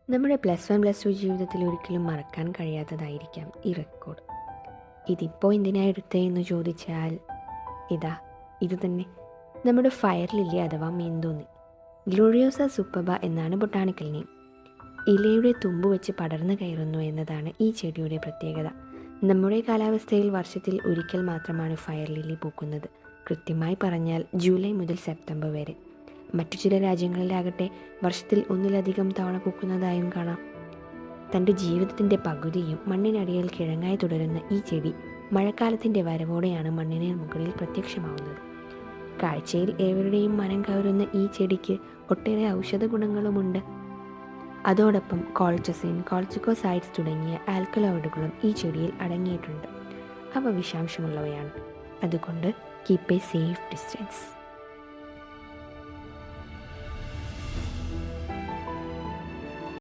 നമ്മുടെ +1 +2 ജീവിതത്തിൽ ഒരിക്കലും മറക്കാൻ കഴിയാത്തതായിരിക്കാം ഈ റെക്കോർഡ്. ഇതിപ്പോൾ എന്തിനാണ് എടുത്തതെന്ന് ചോദിച്ചാൽ ഇത് തന്നെ നമ്മുടെ ഫയർ ലില്ലി അഥവാ മീന്തോന്നി. ഗ്ലോറിയോസ സൂപ്പബ എന്നാണ് ബൊട്ടാണിക്കൽ നെയിം. ഇലയുടെ തുമ്പ് വെച്ച് പടർന്നു കയറുന്നു എന്നതാണ് ഈ ചെടിയുടെ പ്രത്യേകത. നമ്മുടെ കാലാവസ്ഥയിൽ വർഷത്തിൽ ഒരിക്കൽ മാത്രമാണ് ഫയർ ലില്ലി പൂക്കുന്നത്. കൃത്യമായി പറഞ്ഞാൽ ജൂലൈ മുതൽ സെപ്റ്റംബർ വരെ. മറ്റു ചില രാജ്യങ്ങളിലാകട്ടെ വർഷത്തിൽ ഒന്നിലധികം തവണ പൂക്കുന്നതായും കാണാം. തൻ്റെ ജീവിതത്തിൻ്റെ പകുതിയും മണ്ണിനടിയിൽ കിഴങ്ങായി തുടരുന്ന ഈ ചെടി മഴക്കാലത്തിൻ്റെ വരവോടെയാണ് മണ്ണിന് മുകളിൽ പ്രത്യക്ഷമാവുന്നത്. കാഴ്ചയിൽ ഏവരുടെയും മനം കവരുന്ന ഈ ചെടിക്ക് ഒട്ടേറെ ഔഷധ ഗുണങ്ങളുമുണ്ട്. അതോടൊപ്പം കോൾച്ചസിൻ, കോൾച്ചിക്കോസൈഡ്സ് തുടങ്ങിയ ആൽക്കലോയിഡുകളും ഈ ചെടിയിൽ അടങ്ങിയിട്ടുണ്ട്. അവ വിഷാംശമുള്ളവയാണ്. അതുകൊണ്ട് കീപ്പ് എ സേഫ് ഡിസ്റ്റൻസ്.